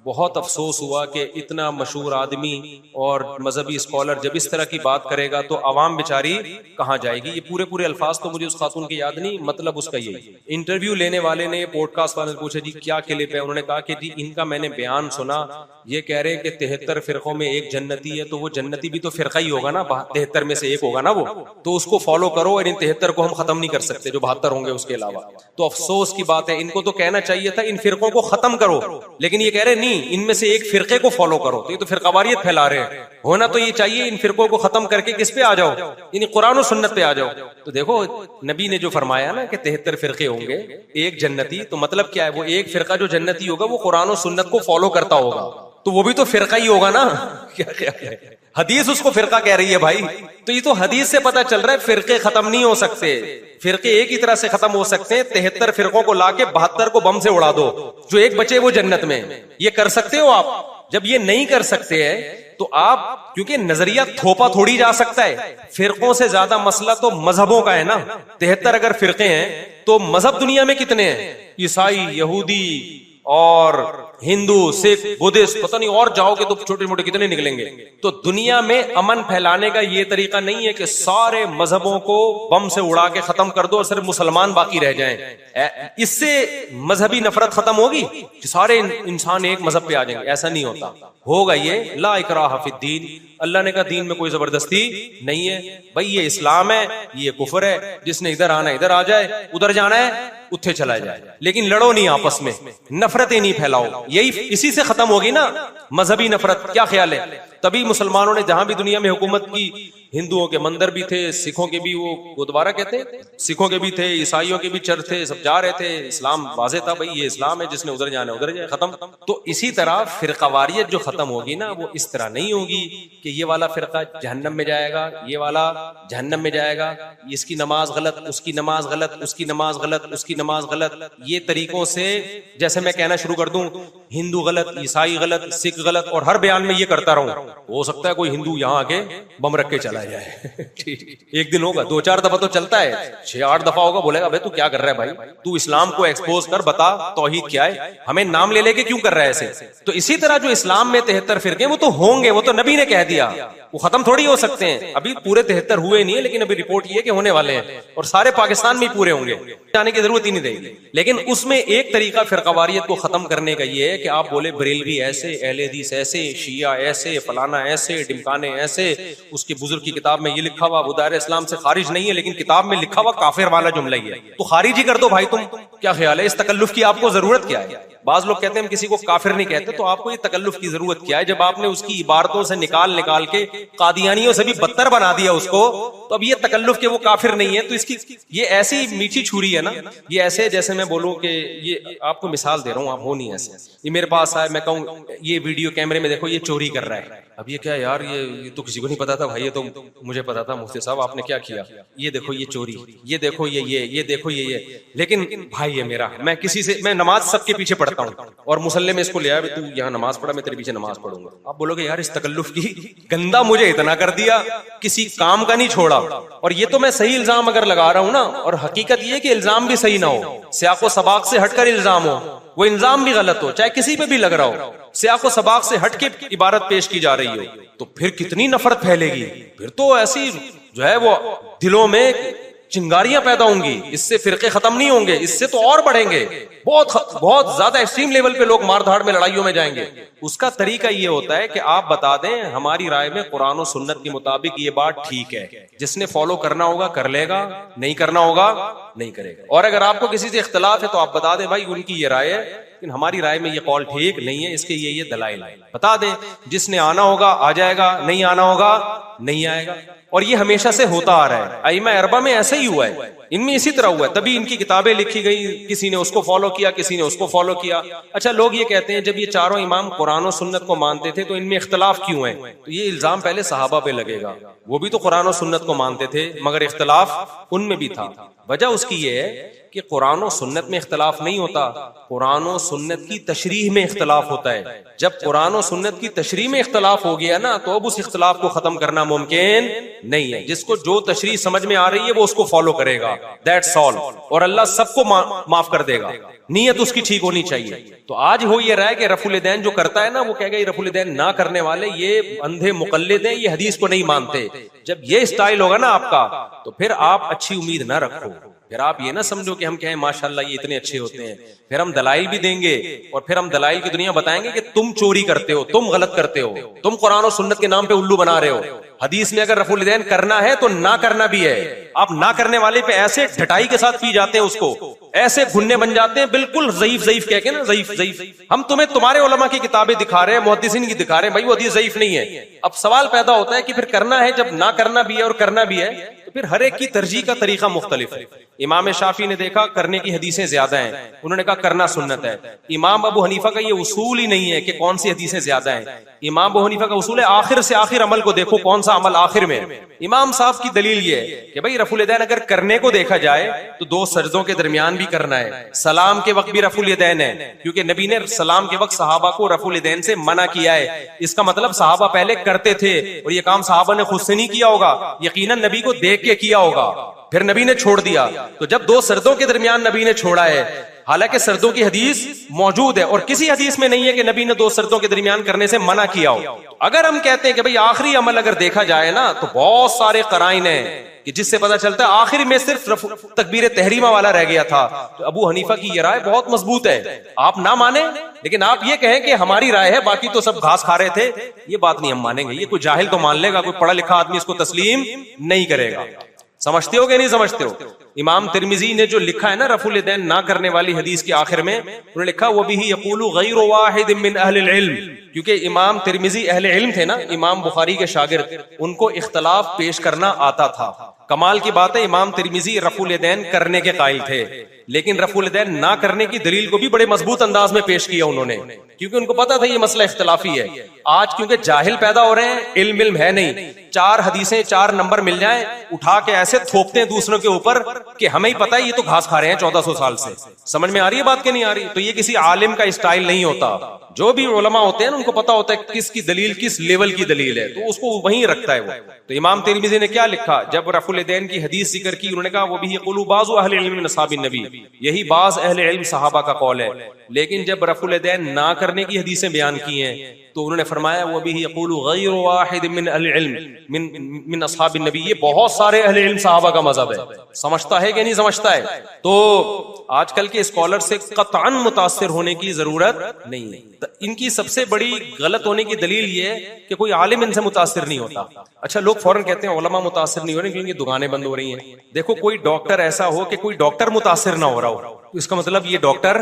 बहुत अफसोस हुआ कि इतना मशहूर आदमी और मजहबी स्कॉलर जब इस तरह की बात करेगा तो आवाम बेचारी कहाँ जाएगी। ये पूरे पूरे अल्फाज तो मुझे उस खातून के याद नहीं, मतलब उसका यही। इंटरव्यू लेने वाले ने, पॉडकास्ट वाले ने पूछा जी क्या क्लिप है, उन्होंने कहा कि जी इनका मैंने बयान सुना, ये कह रहे हैं कि 73 फिरकों में एक जन्नती है, तो वो जन्नती भी तो फिरका ही होगा ना, 73 में से एक होगा ना वो, तो उसको फॉलो करो और इन 73 को हम खत्म नहीं कर सकते जो 72 होंगे उसके अलावा। तो अफसोस की बात है, इनको तो कहना चाहिए था इन फिरकों को खत्म करो, लेकिन ये कह रहे नहीं इनमें से एक फिरके को फॉलो करो, तो ये तो फिरकावारियत फैला रहे हैं। होना तो ये चाहिए इन फिरकों को खत्म करके किस पे आ जाओ, इन कुरान और सुन्नत पे आ जाओ। तो देखो नबी ने जो फरमाया ना कि 73 फिरके होंगे एक जन्नती, तो मतलब क्या है, वो एक फिरका जो जन्नती होगा वो कुरान और सुन्नत को फॉलो करता होगा, तो वो भी तो फिरका ही होगा ना। क्या हदीस उसको फिरका कह रही है भाई, तो ये तो हदीस से पता चल रहा है फिरके खत्म नहीं हो सकते, फिरके एक ही तरह से खत्म हो सकते हैं। 73 फिरकों को लाके 72 को बम से उड़ा दो, जो एक बचे वो जन्नत में। ये कर सकते हो आप? जब ये नहीं कर सकते हैं तो आप, क्योंकि नजरिया थोपा थोड़ी जा सकता है, फिरकों से ज्यादा मसला तो मजहबों का है ना। 73 अगर फिरके हैं तो मजहब दुनिया में कितने हैं, ईसाई, यहूदी और हिंदू, सिख, बुद्धिस्ट, पता नहीं और जाओगे तो छोटे मोटे कितने निकलेंगे। तो दुनिया में अमन फैलाने का ये तरीका नहीं है कि सारे मजहबों को बम से उड़ा के खत्म कर दो और सिर्फ मुसलमान बाकी रह जाएं। इससे मजहबी नफरत खत्म होगी कि सारे इंसान एक मजहब पे आ जाएंगे, ऐसा नहीं होता। होगा ये ला इकराह फिद्दीन, अल्लाह ने कहा दीन में कोई जबरदस्ती नहीं है भाई, ये इस्लाम है, ये कुफर है, जिसने इधर आना इधर आ जाए, उधर जाना है उठे चला जाए, लेकिन लड़ो नहीं आपस में, नफरतें नहीं फैलाओ। यही इसी से खत्म होगी ना मजहबी नफरत। क्या ख्याल है? तभी मुसलमानों ने जहां भी दुनिया में हुकूमत की, हिंदुओं के मंदिर भी थे, सिखों के भी वो गुरुद्वारा कहते हैं, सिखों के भी थे, ईसाइयों के भी चर्च थे, सब जा रहे थे। इस्लाम वाजे था, भाई ये इस्लाम है, जिसने उधर जाना उधर जाए, खत्म। तो इसी तरह फिरकावारियत जो खत्म होगी ना, वो इस तरह नहीं होगी कि ये वाला फिरका जहन्नम में जाएगा, ये वाला जहन्नम में जाएगा, इसकी नमाज गलत, उसकी नमाज गलत, उसकी नमाज गलत, उसकी नमाज गलत। ये तरीकों से जैसे मैं कहना शुरू कर दूं हिंदू गलत, ईसाई गलत, सिख गलत, और हर बयान में ये करता रहूं, हो सकता है कोई हिंदू यहाँ आके बम रख के चला जाए। ठीक, एक दिन होगा, 2-4 दफा तो चलता है, 6-8 दफा होगा, बोलेगा भाई तू क्या कर रहा है भाई, तू इस्लाम को एक्सपोज कर, बता तौहीद क्या है, हमें नाम ले लेके क्यों कर रहा है ऐसे। तो इसी तरह जो इस्लाम में 73 फिरके वो तो होंगे, वो तो नबी ने कह दिया, वो खत्म थोड़ी हो सकते हैं। अभी पूरे 73 हुए नहीं है, लेकिन अभी रिपोर्ट ये कि होने वाले हैं, और सारे पाकिस्तान में पूरे होंगे, जाने की जरूरत ही नहीं रहेगी। लेकिन उसमें एक तरीका फिरकावारियत को खत्म करने का ये है कि आप बोले बरेलवी ऐसे, अहले हदीस ऐसे, शिया ऐसे, फलाना ऐसे, डिमकाने ऐसे, उसके बुजुर्ग की किताब में ये लिखा हुआ वो दायरे इस्लाम से खारिज नहीं है, लेकिन किताब में लिखा हुआ काफिर वाला जुमला ही है, तो खारिज ही कर दो भाई तुम। क्या ख्याल है, इस तकल्लुफ की आपको जरूरत क्या है? बाज लोग कहते हैं हम किसी को काफिर नहीं कहते, तो आपको ये तकल्लुफ की जरूरत क्या है? जब आपने उसकी इबारतों से निकाल के कादियानियों से भी बदतर बना दिया उसको, तो अब ये तकल्लुफ के वो काफिर नहीं है। तो इसकी ये ऐसी मीठी छुरी है ना, ये ऐसे जैसे मैं बोलूं कि ये आपको मिसाल दे रहा हूं, आप हो नहीं ऐसे, ये मेरे पास आए, मैं कहूं ये वीडियो कैमरे में देखो ये चोरी कर रहा है, अब ये क्या यार, ये तो किसी को नहीं पता था भाई, ये तो मुझे पता था मुफ्ती साहब, आपने क्या किया, ये देखो ये चोरी, ये देखो ये देखो ये। लेकिन भाई ये मेरा, मैं किसी से, मैं नमाज सबके पीछे पढ़ता हूँ, और मुसल्ले में इसको ले आया, तू यहाँ नमाज पढ़ा, मैं तेरे पीछे नमाज पढ़ूंगा। आप बोलोगे यार इस तकल्लुफ की, गंदा मुझे इतना कर दिया, किसी काम का नहीं छोड़ा। और ये तो मैं सही इल्जाम अगर लगा रहा हूं ना, और हकीकत ये कि इल्जाम भी सही ना हो, सियाको सबाक से हटकर इल्जाम हो, वो इल्जाम भी गलत हो, चाहे किसी पे भी लग रहा हो, सियाको सबाक से हट के इबारत पेश की जा रही हो, तो फिर कितनी नफरत फैलेगी, फिर तो ऐसी जो है वो दिलों में चिंगारियां पैदा होंगी, इससे फिरके खत्म नहीं होंगे, इससे तो और बढ़ेंगे, बहुत ज्यादा एक्सट्रीम लेवल पे लोग मारधाड़ में, लड़ाइयों में जाएंगे। उसका तरीका ये होता है कि आप बता दें हमारी राय में कुरान और सुन्नत के मुताबिक ये बात ठीक है, जिसने फॉलो करना होगा कर लेगा, नहीं करना होगा नहीं करेगा। और अगर आपको किसी से इख्तलाफ है तो आप बता दें भाई उनकी ये राय है, लेकिन हमारी राय में ये कौल ठीक नहीं है, इसके ये दलाइल बता दें, जिसने आना होगा आ जाएगा, नहीं आना होगा नहीं आएगा। और ये हमेशा से होता आ रहा है, आइमा अरबा में ऐसा ही हुआ है, इनमें इसी तरह हुआ है, तभी इनकी किताबें लिखी गई, किसी ने उसको फॉलो किया, किसी ने उसको फॉलो किया। अच्छा, लोग ये कहते हैं जब ये चारों इमाम कुरान और सुन्नत को मानते थे तो इनमें इख्तलाफ क्यों है? तो ये इल्जाम पहले सहाबा पे लगेगा, वो भी तो कुरान और सुन्नत को मानते थे, मगर इख्तलाफ उनमें भी था। वजह उसकी ये है कि कुरान और सुन्नत में इख्तलाफ नहीं होता, कुरान और सुन्नत की तशरीह में इख्तलाफ होता है। जब कुरान और सुन्नत की तशरीह में इख्तलाफ हो गया ना, तो अब उस इख्तलाफ को खत्म करना मुमकिन नहीं है। जिसको जो तशरीह समझ में आ रही है वो उसको फॉलो करेगा, दैट्स ऑल, और अल्लाह सबको माफ कर देगा, नीयत उसकी ठीक होनी चाहिए। तो आज हो ये रहा है कि रफुल दैन जो करता है ना, वो कहेगा ये रफुल दैन ना करने वाले ये अंधे मुकल्लिद हैं, ये हदीस को नहीं मानते। जब ये स्टाइल होगा ना आपका, तो फिर आप अच्छी उम्मीद ना रखो, फिर आप ये ना समझो कि हम कहें माशाल्लाह ये इतने अच्छे होते हैं, फिर हम दलाइल भी देंगे, और फिर हम दलाइल की दुनिया बताएंगे कि तुम चोरी करते हो, तुम गलत करते हो, तुम कुरान और सुन्नत के नाम पे उल्लू बना रहे हो। हदीस में अगर रफुल दैन करना है तो ना करना भी है, आप ना करने वाले पे ऐसे ढटाई के साथ पी जाते हैं, उसको ऐसे भुन्ने बन जाते हैं, बिल्कुल ज़ईफ कह के ना, ज़ईफ। हम तुम्हें तुम्हारे उलमा की किताबें दिखा रहे हैं, मुहद्दिसीन की दिखा रहे हैं, भाई वो हदीस ज़ईफ नहीं है। अब सवाल पैदा होता है कि फिर करना है, जब ना करना भी है और करना भी है, तो फिर हर एक की तरजीह का तरीका मुख्तलिफ है। इमाम शाफी ने देखा करने की हदीसें ज्यादा हैं, उन्होंने कहा करना सुन्नत है। इमाम अबू हनीफा का ये उसूल ही नहीं है कि कौन सी हदीसें ज्यादा हैं। इमाम अबू हनीफा का उसूल है आखिर से आखिर अमल को देखो, कौन सा अमल आखिर में। इमाम साहब की दलील ये है कि भाई रफुल दैन अगर करने को देखा जाए तो 2 सजदों के दरमियान भी करना है, सलाम के वक्त भी रफुल दैन है, क्योंकि नबी ने सलाम के वक्त सहाबा को रफुल दैन से मना किया है। इसका मतलब सहाबा पहले करते थे, और ये काम सहाबा ने खुद से नहीं किया होगा, यकीनन नबी को देख के किया होगा, फिर नबी ने छोड़ दिया। तो जब 2 सर्दों के दरमियान नबी ने छोड़ा है, हालांकि सर्दों की हदीस मौजूद है, और किसी हदीस में नहीं है कि नबी ने 2 सर्दों के दरमियान करने से मना किया हो। अगर हम कहते हैं कि भाई आखिरी अमल अगर देखा जाए ना, तो बहुत सारे कराइन हैं कि जिससे पता चलता है आखिर में सिर्फ तकबीर तहरीमा वाला रह गया था। तो अबू हनीफा की ये राय बहुत मजबूत है, आप ना माने, लेकिन आप ये कहें कि हमारी राय है, बाकी तो सब घास खा रहे थे, ये बात नहीं हम मानेंगे। ये कोई जाहिल तो मान लेगा, कोई पढ़ा लिखा आदमी इसको तस्लीम नहीं करेगा। समझते हो कि नहीं समझते हो? इमाम तिरमिजी ने जो लिखा है ना रफुल दैन ना करने वाली हदीस के आखिर में, उन्होंने लिखा वो भी यक़ूलु गैरु वाहिद मिन अहलिल इल्म, क्योंकि इमाम तिरमिजी अहले इल्म थे ना, इमाम बुखारी के शागिर्द, उनको इख्तलाफ पेश करना आता था। कमाल की बात है, इमाम तिरमिजी रफुल यदैन करने के कायल थे, लेकिन रफुल यदैन ना करने की दलील को भी बड़े मजबूत अंदाज में पेश किया उन्होंने, क्योंकि उनको पता था ये मसला इख्तलाफी है। आज क्योंकि जाहिल पैदा हो रहे हैं, इल्म है नहीं, 4 हदीसें 4 नंबर मिल जाएं, उठा के ऐसे थोपते हैं दूसरों के ऊपर कि हमें ही पता है ये तो घास खा रहे हैं 1400 साल से। समझ में आ रही है बात कि नहीं आ रही? तो ये किसी आलिम का स्टाइल नहीं होता। जो भी उलमा होते हैं उनको पता होता है किसकी दलील किस लेवल की दलील है, तो उसको वहीं रखता है वो। तो इमाम तिरमिज़ी ने क्या लिखा, जब रफुल यदैन की हदीस जिक्र की, उन्होंने कहा वो भी क़ुलू बाज़ु अहले इल्म मिन अस्हाबिन नबी, यही बाज़ अहले इल्म सहाबा का कौल है। लेकिन जब रफुल यदैन ना करने की हदीसें बयान की हैं, तो उन्होंने फरमाया वो भी यक़ूलु गैरु वाहिद मिन अहले इल्म मिन अस्हाबिन नबी, ये बहुत सारे अहले इल्म सहाबा का मजहब है। समझता है कि नहीं समझता है? तो आजकल के स्कॉलर से कतअन मुतासिर होने की जरूरत नहीं है। इनकी सबसे बड़ी गलत होने की दलील ये है कि कोई आलिम इनसे मुतासिर नहीं होता। अच्छा, लोग फौरन कहते हैं उलमा मुतासिर नहीं हो रहे क्योंकि दुकानें बंद हो रही हैं। देखो, कोई डॉक्टर ऐसा हो कि कोई डॉक्टर मुतासिर ना हो रहा हो, तो इसका मतलब ये डॉक्टर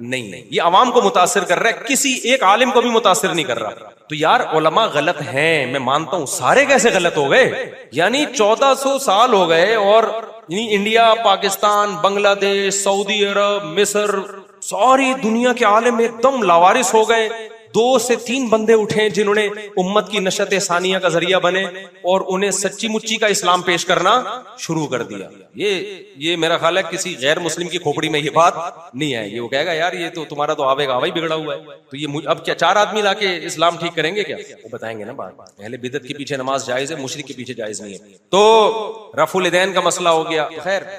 नहीं है, ये आवाम को मुतासिर कर रहा है, किसी एक आलिम को भी मुतासिर नहीं कर रहा। तो यार उलमा गलत हैं, मैं मानता हूं, सारे कैसे गलत हो गए? यानी 1400 साल हो गए और इंडिया, पाकिस्तान, बांग्लादेश, सऊदी अरब, मिस्र, सारी दुनिया के आलिम एकदम लावारिस हो गए। 2 से 3 बंदे उठे जिन्होंने उम्मत की नशत सानिया का जरिया बने और उन्हें सच्ची मुच्ची का इस्लाम पेश करना शुरू कर दिया। ये मेरा ख्याल है किसी गैर मुस्लिम की खोपड़ी में ये बात नहीं आएगी। वो कहेगा यार ये तो तुम्हारा तो आवेगा आवा ही बिगड़ा हुआ है, तो ये अब क्या 4 आदमी लाके इस्लाम ठीक करेंगे क्या? वो बताएंगे ना बात। पहले बिदत के पीछे नमाज जायज है, मुशरिक के पीछे जायज नहीं है। तो रफुल यदैन का मसला हो गया। खैर